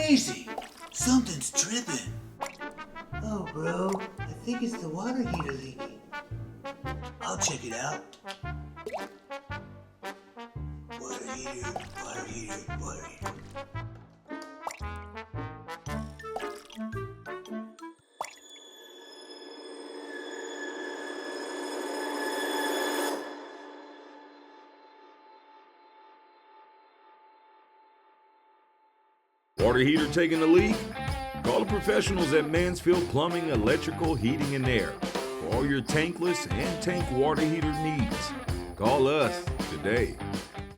crazy. Something's tripping. Oh, bro, I think it's the water heater leaking. I'll check it out. Water heater, water heater, water heater. Water heater taking the leak? Call the professionals at Mansfield Plumbing, Electrical, Heating, and Air for all your tankless and tank water heater needs. Call us today.